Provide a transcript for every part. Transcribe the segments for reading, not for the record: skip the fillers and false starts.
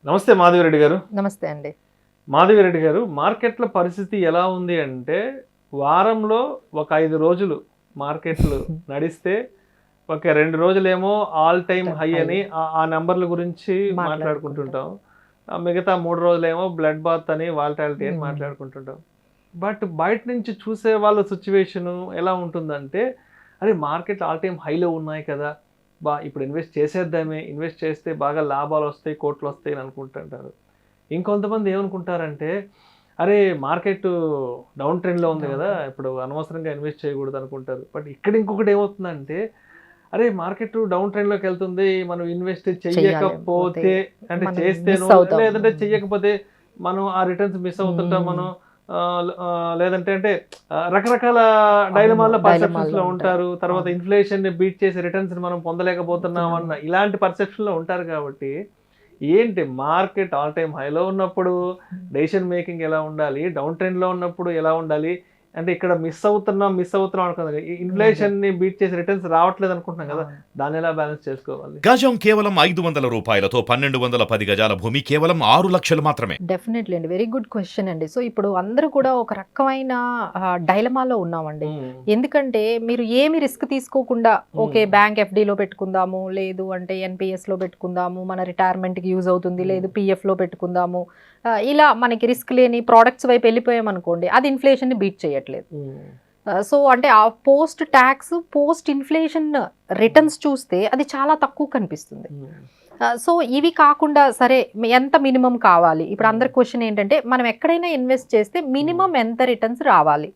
నమస్తే మాధవిరెడ్డి గారు. నమస్తే అండి. మాధవిరెడ్డి గారు, మార్కెట్ల పరిస్థితి ఎలా ఉంది అంటే, వారంలో ఒక 5 రోజులు మార్కెట్లు నడిస్తే, ఒక 2 రోజులేమో ఆల్ టైమ్ హై అని ఆ నెంబర్ల గురించి మాట్లాడుకుంటుంటాం. మిగతా 3 రోజులేమో బ్లడ్ బాత్ అని వాలటాలిటీ అని మాట్లాడుకుంటుంటాం. బట్ బయట నుంచి చూసే వాళ్ళ సిచ్యువేషన్ ఎలా ఉంటుందంటే, అరే మార్కెట్ ఆల్ టైమ్ హైలో ఉన్నాయి కదా, ఇప్పుడు ఇన్వెస్ట్ చేసేద్దామే, ఇన్వెస్ట్ చేస్తే బాగా లాభాలు వస్తాయి, కోట్లు వస్తాయి అని అనుకుంటుంటారు. ఇంకొంతమంది ఏమనుకుంటారంటే, అరే మార్కెట్ డౌన్ ట్రెండ్లో ఉంది కదా, ఇప్పుడు అనవసరంగా ఇన్వెస్ట్ చేయకూడదు అనుకుంటారు. బట్ ఇక్కడ ఇంకొకటి ఏమవుతుందంటే, అరే మార్కెట్ డౌన్ ట్రెండ్లోకి వెళ్తుంది, మనం ఇన్వెస్ట్ చెయ్యకపోతే అంటే చేస్తేనో లేదంటే చెయ్యకపోతే మనం ఆ రిటర్న్స్ మిస్ అవుతుంటాం మనం, లేదంటే అంటే రకరకాల డైలమాల్లో పర్సెప్షన్స్ లో ఉంటారు. తర్వాత ఇన్ఫ్లేషన్ బీట్ చేసి రిటర్న్స్ మనం పొందలేకపోతున్నాం అన్న ఇలాంటి పర్సెప్షన్ లో ఉంటారు. కాబట్టి ఏంటి మార్కెట్ ఆల్ టైమ్ హైలో ఉన్నప్పుడు డెసిషన్ మేకింగ్ ఎలా ఉండాలి, డౌన్ ట్రెండ్ లో ఉన్నప్పుడు ఎలా ఉండాలి, అంటే ఇక్కడ మిస్ అవుతున్నాం అనుకున్నాం, ఇన్ఫ్లేషన్ ని బీట్ చేసి రిటర్న్స్ రావట్లేదు అనుకుంటున్నాం కదా, దాన్ని ఎలా బ్యాలెన్స్ చేసుకోవాలి? గజం కేవలం 500 రూపాయలతో 1210 గజాల భూమి కేవలం 6 లక్షలు మాత్రమే. డెఫినెట్లీ అండి, వెరీ గుడ్ క్వశ్చన్ అండి. సో ఇప్పుడు అందరూ కూడా ఒక రకమైన డైలమాలో ఉన్నామండి. ఎందుకంటే మీరు ఏమి రిస్క్ తీసుకోకుండా ఓకే బ్యాంక్ ఎఫ్డీలో పెట్టుకుందాము, లేదు అంటే ఎన్పిఎస్ లో పెట్టుకుందాము, మన రిటైర్మెంట్ కి యూజ్ అవుతుంది, లేదు పిఎఫ్ లో పెట్టుకుందాము, ఇలా మనకి రిస్క్ లేని ప్రోడక్ట్స్ వైపు వెళ్ళిపోయాం అనుకోండి, అది ఇన్ఫ్లేషన్ ని బీట్ చేయట్లేదు. సో అంటే ఆ post tax post inflation returns చూస్తే అది చాలా తక్కువ కనిపిస్తుంది. సో ఇవి కాకుండా సరే ఎంత మినిమం కావాలి, ఇప్పుడు అందరి క్వశ్చన్ ఏంటంటే మనం ఎక్కడైనా ఇన్వెస్ట్ చేస్తే మినిమం ఎంత రిటర్న్స్ రావాలి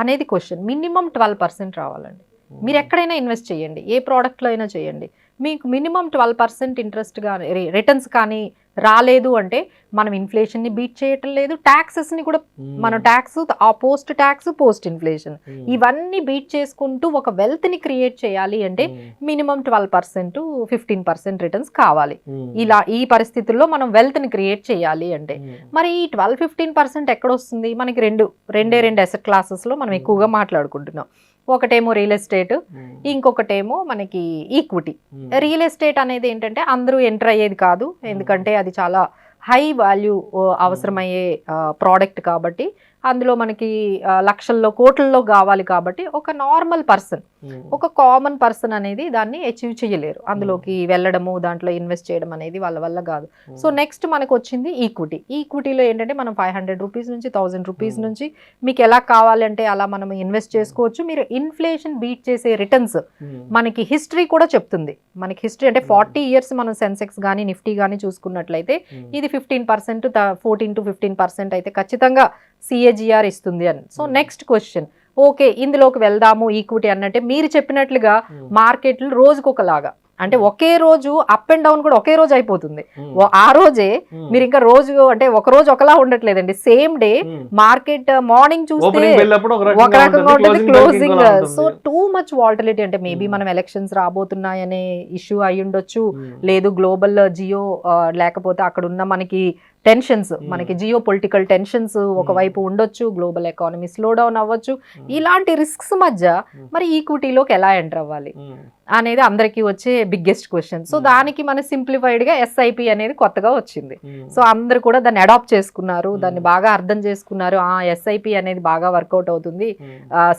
అనేది క్వశ్చన్. మినిమం 12% రావాలండి. మీరు ఎక్కడైనా ఇన్వెస్ట్ చేయండి, ఏ ప్రోడక్ట్లో అయినా చేయండి, మీకు మినిమం 12% ఇంట్రెస్ట్ కానీ రిటర్న్స్ కానీ రాలేదు అంటే మనం ఇన్ఫ్లేషన్ని బీట్ చేయటం లేదు, ట్యాక్సెస్ని కూడా మనం ట్యాక్స్ ఆ పోస్ట్ ట్యాక్స్ పోస్ట్ ఇన్ఫ్లేషన్ ఇవన్నీ బీట్ చేసుకుంటూ ఒక వెల్త్ని క్రియేట్ చేయాలి అంటే మినిమం 12% 15% రిటర్న్స్ కావాలి. ఇలా ఈ పరిస్థితుల్లో మనం వెల్త్ని క్రియేట్ చేయాలి అంటే మరి ఈ 12-15% ఎక్కడొస్తుంది? మనకి రెండు అసెట్ క్లాసెస్లో మనం ఎక్కువగా మాట్లాడుకుంటున్నాం. ఒకటేమో రియల్ ఎస్టేట్, ఇంకొకటేమో మనకి ఈక్విటీ. రియల్ ఎస్టేట్ అనేది ఏంటంటే అందరూ ఎంటర్ అయ్యేది కాదు, ఎందుకంటే అది చాలా హై వాల్యూ అవసరమయ్యే ప్రోడక్ట్ కాబట్టి, అందులో మనకి లక్షల్లో కోట్లలో కావాలి కాబట్టి ఒక నార్మల్ పర్సన్, ఒక కామన్ పర్సన్ అనేది దాన్ని అచీవ్ చేయలేరు. అందులోకి వెళ్ళడము, దాంట్లో ఇన్వెస్ట్ చేయడం అనేది వాళ్ళ వల్ల కాదు. సో నెక్స్ట్ మనకు వచ్చింది ఈక్విటీ. ఈక్విటీలో ఏంటంటే మనం 500 రూపీస్ నుంచి 1000 రూపీస్ నుంచి మీకు ఎలా కావాలంటే అలా మనం ఇన్వెస్ట్ చేసుకోవచ్చు. మీరు ఇన్ఫ్లేషన్ బీట్ చేసే రిటర్న్స్ మనకి హిస్టరీ కూడా చెప్తుంది. మనకి హిస్టరీ అంటే 40 ఇయర్స్ మనం సెన్సెక్స్ కానీ నిఫ్టీ కానీ చూసుకున్నట్లయితే ఇది 15% 14-15% అయితే ఖచ్చితంగా సిఏజిఆర్ ఇస్తుంది అని. సో నెక్స్ట్ క్వశ్చన్, ఓకే ఇందులోకి వెళ్దాము ఈక్విటీ అన్నట్టే మీరు చెప్పినట్లుగా మార్కెట్లు రోజుకొకలాగా, అంటే ఒకే రోజు అప్ అండ్ డౌన్ కూడా ఒకే రోజు అయిపోతుంది. ఆ రోజే మీరు ఇంకా రోజు అంటే ఒక రోజు ఒకలా ఉండట్లేదండి. సేమ్ డే మార్కెట్ మార్నింగ్ చూస్తే ఒక రకంగా ఉంటుంది, closing. So too much volatility. అంటే మేబీ మనం ఎలక్షన్స్ రాబోతున్నాయనే ఇష్యూ అయి ఉండొచ్చు, లేదు గ్లోబల్ జియో లేకపోతే అక్కడ ఉన్న మనకి టెన్షన్స్, మనకి జియో పొలిటికల్ టెన్షన్స్ ఒకవైపు ఉండొచ్చు, గ్లోబల్ ఎకానమీ స్లో డౌన్ అవ్వచ్చు. ఇలాంటి రిస్క్స్ మధ్య మరి ఈక్విటీలోకి ఎలా ఎంటర్ అవ్వాలి అనేది అందరికీ వచ్చే బిగ్గెస్ట్ క్వశ్చన్. సో దానికి మన సింప్లిఫైడ్గా ఎస్ఐపి అనేది కొత్తగా వచ్చింది. సో అందరు కూడా దాన్ని అడాప్ట్ చేసుకున్నారు, దాన్ని బాగా అర్థం చేసుకున్నారు. ఎస్ఐపి అనేది బాగా వర్కౌట్ అవుతుంది,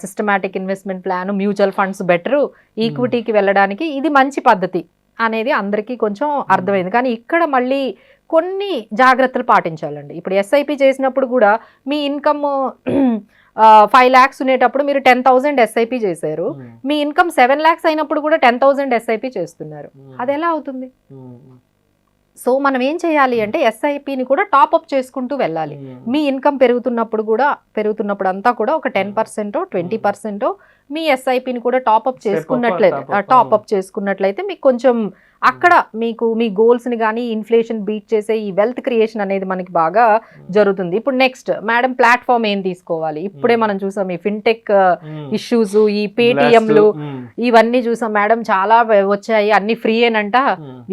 systematic investment plan, mutual funds better, ఈక్విటీకి వెళ్ళడానికి ఇది మంచి పద్ధతి అనేది అందరికీ కొంచెం అర్థమైంది. కానీ ఇక్కడ మళ్ళీ కొన్ని జాగ్రత్తలు పాటించాలండి. ఇప్పుడు ఎస్ఐపి చేసినప్పుడు కూడా మీ ఇన్కమ్ 5 lakhs ఉండేటప్పుడు మీరు 10,000 ఎస్ఐపి చేశారు, మీ ఇన్కమ్ 7 lakhs అయినప్పుడు కూడా 10,000 ఎస్ఐపి చేస్తున్నారు. అది ఎలా అవుతుంది? సో మనం ఏం చేయాలి అంటే ఎస్ఐపిని కూడా టాప్అప్ చేసుకుంటూ వెళ్ళాలి. మీ ఇన్కమ్ పెరుగుతున్నప్పుడు అంతా కూడా ఒక 10% 20% మీ ఎస్ఐపిని కూడా టాప్అప్ చేసుకున్నట్లయితే మీకు కొంచెం అక్కడ మీకు మీ గోల్స్ని కానీ ఇన్ఫ్లేషన్ బీట్ చేసే ఈ వెల్త్ క్రియేషన్ అనేది మనకి బాగా జరుగుతుంది. ఇప్పుడు నెక్స్ట్ మేడం ప్లాట్ఫామ్ ఏం తీసుకోవాలి? ఇప్పుడే మనం చూసాం ఈ ఫిన్టెక్ ఇష్యూస్, ఈ పేటిఎంలు ఇవన్నీ చూసాం మేడం, చాలా వచ్చాయి, అన్ని ఫ్రీ ఏనంట.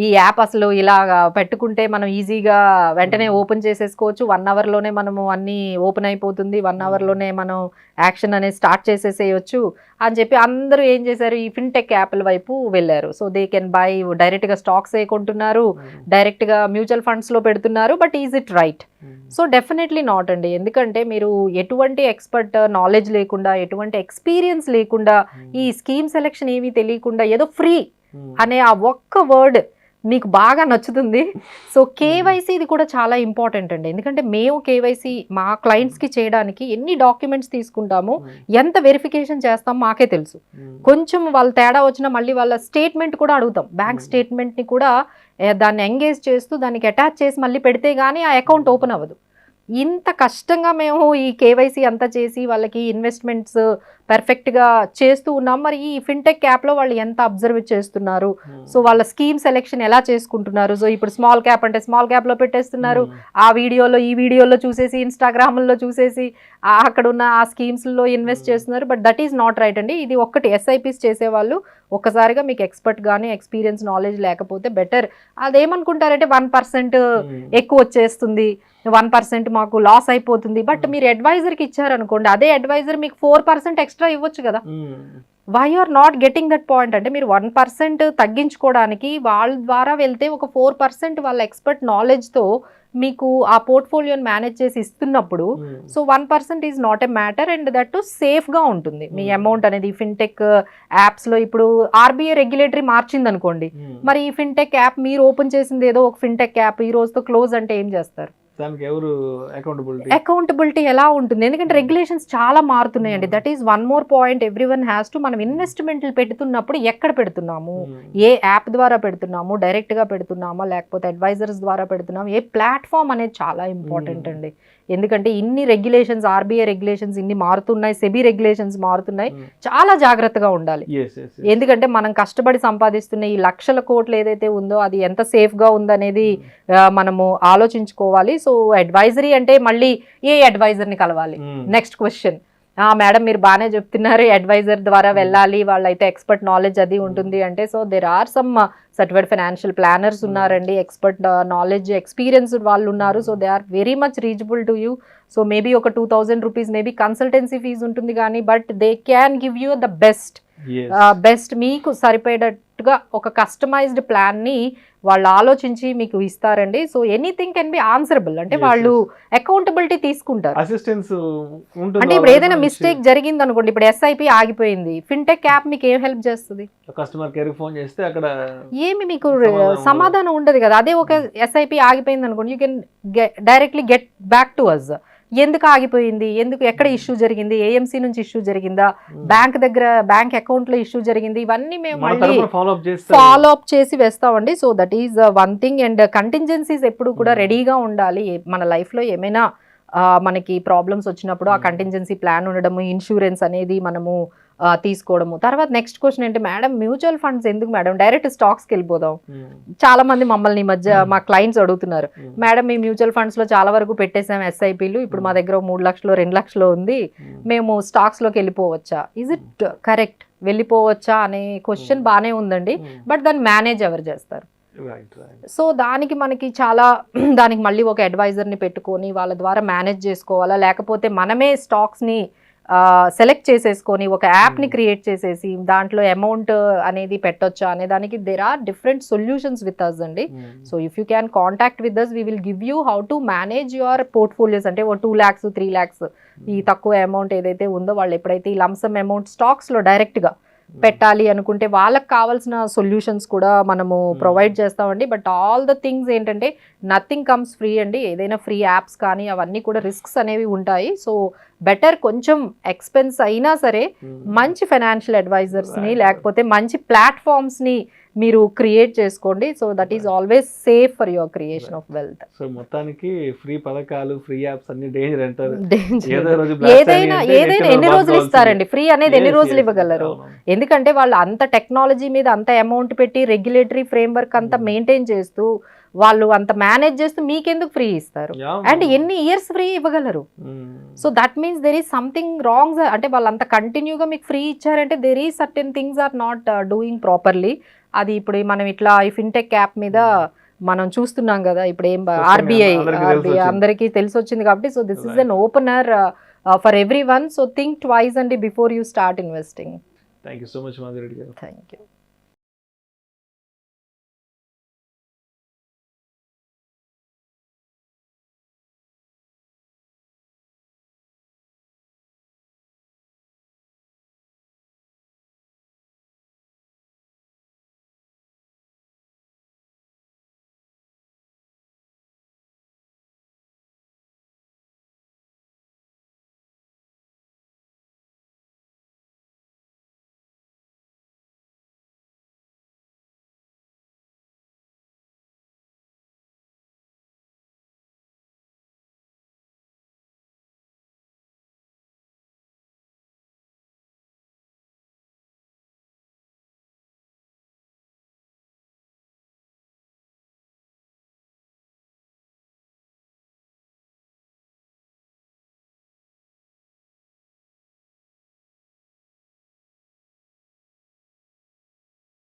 ఈ యాప్ అసలు ఇలా పెట్టుకుంటే మనం ఈజీగా వెంటనే ఓపెన్ చేసేసుకోవచ్చు, 1 hourలోనే మనము అన్ని ఓపెన్ అయిపోతుంది, 1 hourలోనే మనం యాక్షన్ అనేది స్టార్ట్ చేసేసేయచ్చు. అని చెప్పి అందరూ ఏం చేశారు, ఈ ఫిన్టెక్ యాప్ల వైపు వెళ్ళారు. సో దే కెన్ బై, డైరెక్ట్గా స్టాక్స్ కొంటున్నారు, డైరెక్ట్గా మ్యూచువల్ ఫండ్స్లో పెడుతున్నారు. But is it right? So definitely not అండి. ఎందుకంటే మీరు ఎటువంటి ఎక్స్పర్ట్ నాలెడ్జ్ లేకుండా, ఎటువంటి ఎక్స్పీరియన్స్ లేకుండా, ఈ స్కీమ్ సెలెక్షన్ ఏమీ తెలియకుండా ఏదో ఫ్రీ అనే ఆ ఒక్క వర్డ్ మీకు బాగా నచ్చుతుంది. సో కేవైసీ ఇది కూడా చాలా ఇంపార్టెంట్ అండి. ఎందుకంటే మేము కేవైసీ మా క్లయింట్స్కి చేయడానికి ఎన్ని డాక్యుమెంట్స్ తీసుకుంటాము, ఎంత వెరిఫికేషన్ చేస్తాం మాకే తెలుసు. కొంచెం వాళ్ళ తేడా వచ్చినా మళ్ళీ వాళ్ళ స్టేట్మెంట్ కూడా అడుగుతాం. బ్యాంక్ స్టేట్మెంట్ని కూడా దాన్ని ఎంగేజ్ చేస్తూ దానికి అటాచ్ చేసి మళ్ళీ పెడితే కానీ ఆ అకౌంట్ ఓపెన్ అవ్వదు. ఇంత కష్టంగా మేము ఈ కేవైసీ అంతా చేసి వాళ్ళకి ఇన్వెస్ట్మెంట్స్ పర్ఫెక్ట్గా చేస్తూ ఉన్నాం. మరి ఈ ఫిన్టెక్ యాప్లో వాళ్ళు ఎంత అబ్జర్వ్ చేస్తున్నారు, సో వాళ్ళ స్కీమ్ సెలెక్షన్ ఎలా చేసుకుంటున్నారు. సో ఇప్పుడు స్మాల్ క్యాప్ అంటే స్మాల్ క్యాప్లో పెట్టేస్తున్నారు, ఆ వీడియోలో ఈ వీడియోలో చూసేసి, ఇన్స్టాగ్రామ్లో చూసేసి అక్కడ ఉన్న ఆ స్కీమ్స్లో ఇన్వెస్ట్ చేస్తున్నారు. But that is not right అండి. ఇది ఒక్కటి ఎస్ఐపిస్ చేసేవాళ్ళు ఒక్కసారిగా మీకు ఎక్స్పర్ట్ కానీ ఎక్స్పీరియన్స్ నాలెడ్జ్ లేకపోతే బెటర్. అదేమనుకుంటారంటే 1% ఎక్కువ వచ్చేస్తుంది, 1% మాకు లాస్ అయిపోతుంది. బట్ మీరు అడ్వైజర్కి ఇచ్చారనుకోండి, అదే అడ్వైజర్ మీకు 4% ఎక్స్ట్రా ఇవ్వచ్చు కదా. Why are not getting that point అంటే మీరు 1% తగ్గించుకోవడానికి వాళ్ళ ద్వారా వెళ్తే ఒక 4% వాళ్ళ ఎక్స్పర్ట్ నాలెడ్జ్తో మీకు ఆ పోర్ట్ఫోలియోని మేనేజ్ చేసి ఇస్తున్నప్పుడు, so 1% is not a matter and that to సేఫ్గా ఉంటుంది మీ అమౌంట్ అనేది. ఫిన్టెక్ యాప్స్లో ఇప్పుడు ఆర్బీఐ రెగ్యులేటరీ మార్చింది అనుకోండి, మరి ఈ ఫిన్టెక్ యాప్ మీరు ఓపెన్ చేసింది ఏదో ఒక ఫిన్టెక్ యాప్ ఈ రోజుతో క్లోజ్ అంటే ఏం చేస్తారు? దానికి ఎవరు అకౌంటబిలిటీ ఎలా ఉంటుంది? ఎందుకంటే రెగ్యులేషన్స్ చాలా మారుతున్నాయండి. That is one more point every one has to. మనం ఇన్వెస్ట్మెంట్లు పెడుతున్నప్పుడు ఎక్కడ పెడుతున్నాము, ఏ యాప్ ద్వారా పెడుతున్నాము, డైరెక్ట్గా పెడుతున్నామా లేకపోతే అడ్వైజర్స్ ద్వారా పెడుతున్నాము, ఏ ప్లాట్ఫామ్ అనేది చాలా ఇంపార్టెంట్ అండి. ఎందుకంటే ఇన్ని రెగ్యులేషన్స్, ఆర్బీఐ రెగ్యులేషన్స్ ఇన్ని మారుతున్నాయి, సెబీ రెగ్యులేషన్స్ మారుతున్నాయి, చాలా జాగ్రత్తగా ఉండాలి. ఎందుకంటే మనం కష్టపడి సంపాదిస్తున్న ఈ లక్షల కోట్లు ఏదైతే ఉందో అది ఎంత సేఫ్గా ఉందనేది మనము ఆలోచించుకోవాలి. సో అడ్వైజరీ అంటే మళ్ళీ ఏ అడ్వైజర్ని కలవాలి? Next question. మేడం మీరు బాగానే చెప్తున్నారు, అడ్వైజర్ ద్వారా వెళ్ళాలి, వాళ్ళైతే ఎక్స్పర్ట్ నాలెడ్జ్ అది ఉంటుంది అంటే. So there are some certified financial planners ఉన్నారండి, ఎక్స్పర్ట్ నాలెడ్జ్ ఎక్స్పీరియన్స్ వాళ్ళు ఉన్నారు. So they are very much reachable to you. So maybe ఒక 2000 రూపీస్ మేబీ కన్సల్టెన్సీ ఫీజు ఉంటుంది కానీ, but they can give you the best మీకు సరిపోయేటట్టుగా ఒక customised ప్లాన్ని వాళ్ళు ఆలోచించి మీకు ఇస్తారండి. So anything can be answerable అంటే వాళ్ళు అకౌంటబిలిటీ తీసుకుంటారు. అంటే ఇప్పుడు ఏదైనా మిస్టేక్ జరిగింది అనుకోండి, ఇప్పుడు ఎస్ఐపి ఆగిపోయింది, ఫిన్టెక్ యాప్ మీకు ఏం హెల్ప్ చేస్తుంది? కస్టమర్ కేర్ ఫోన్ చేస్తే అక్కడ ఏమి మీకు సమాధానం ఉండదు కదా. అదే ఒక ఎస్ఐపి ఆగిపోయింది అనుకోండి, you can directly get back to us. ఎందుకు ఆగిపోయింది, ఎందుకు, ఎక్కడ ఇష్యూ జరిగింది, ఏఎంసీ నుంచి ఇష్యూ జరిగిందా, బ్యాంక్ దగ్గర బ్యాంక్ అకౌంట్ లో ఇష్యూ జరిగింది, ఇవన్నీ మేము మళ్ళీ ఫాలో అప్ చేసి వేస్తామండి. So that is one thing. And contingencies ఎప్పుడు కూడా రెడీగా ఉండాలి. మన లైఫ్ లో ఏమైనా మనకి ప్రాబ్లమ్స్ వచ్చినప్పుడు ఆ కంటింజెన్సీ ప్లాన్ ఉండడము, ఇన్సూరెన్స్ అనేది మనము తీసుకోవడము. తర్వాత నెక్స్ట్ క్వశ్చన్ ఏంటి, మేడం మ్యూచువల్ ఫండ్స్ ఎందుకు మేడం, డైరెక్ట్ స్టాక్స్కి వెళ్ళిపోదాం. చాలా మంది మమ్మల్ని ఈ మధ్య మా క్లయింట్స్ అడుగుతున్నారు, మేడం మీ మ్యూచువల్ ఫండ్స్ లో చాలా వరకు పెట్టేసాం ఎస్ఐపీలు, ఇప్పుడు మా దగ్గర 3 లక్షలు 2 లక్షలు ఉంది, మేము స్టాక్స్ లోకి వెళ్ళిపోవచ్చా? Is it correct? వెళ్ళిపోవచ్చా అనే క్వశ్చన్ బాగానే ఉందండి, బట్ దాన్ని మేనేజ్ ఎవరు చేస్తారు? సో దానికి మనకి చాలా దానికి మళ్ళీ ఒక అడ్వైజర్ని పెట్టుకొని వాళ్ళ ద్వారా మేనేజ్ చేసుకోవాలా, లేకపోతే మనమే స్టాక్స్ని సెలెక్ట్ చేసేసుకొని ఒక యాప్ని క్రియేట్ చేసేసి దాంట్లో అమౌంట్ అనేది పెట్టొచ్చా అనే దానికి there are different solutions with us అండి. So if you can contact with us, we will give you how to manage your portfolios. అంటే 2 lakhs 3 lakhs ఈ తక్కువ అమౌంట్ ఏదైతే ఉందో వాళ్ళు ఎప్పుడైతే ఈ లంసమ్ అమౌంట్ స్టాక్స్లో డైరెక్ట్గా పెట్టాలి అనుకుంటే వాళ్ళకి కావాల్సిన సొల్యూషన్స్ కూడా మనము ప్రొవైడ్ చేస్తామండి. బట్ ఆల్ ద థింగ్స్ ఏంటంటే నథింగ్ కమ్స్ ఫ్రీ అండి. ఏదైనా ఫ్రీ యాప్స్ కానీ అవన్నీ కూడా రిస్క్స్ అనేవి ఉంటాయి. సో బెటర్ కొంచెం ఎక్స్పెన్స్ అయినా సరే మంచి ఫైనాన్షియల్ అడ్వైజర్స్ని లేకపోతే మంచి ప్లాట్ఫామ్స్ని మీరు క్రియేట్ చేసుకోండి. So that is always safe for your creation of wealth. So మొత్తానికి ఫ్రీ పథకాలు, ఫ్రీ యాప్స్ అన్ని డేంజర్ అంటారు. ఏదైనా ఎన్ని రోజులు ఇస్తారండి? ఫ్రీ అనేది ఎన్ని రోజులు ఇవ్వగలరు? ఎందుకంటే వాళ్ళు అంత టెక్నాలజీ మీద అంత అమౌంట్ పెట్టి రెగ్యులేటరీ ఫ్రేమ్వర్క్ అంతా మెయింటైన్ చేస్తూ వాళ్ళు అంత మేనేజ్ చేస్తూ మీకెందుకు ఫ్రీ ఇస్తారు? అండ్ ఎన్ని ఇయర్స్ ఫ్రీ ఇవ్వగలరు? So that means there is something wrong. అంటే వాళ్ళు అంత కంటిన్యూగా మీకు ఫ్రీ ఇచ్చారంటే there is certain things are not doing properly. అది ఇప్పుడు మనం ఇట్లా ఈ ఫిన్టెక్ యాప్ మీద మనం చూస్తున్నాం కదా, ఇప్పుడు ఏం ఆర్బీఐ అందరికీ తెలిసి వచ్చింది కాబట్టి. So this is an opener for every one. So think twice అండి before you start investing. Thank you so much Madhureddy గారు. Thank you.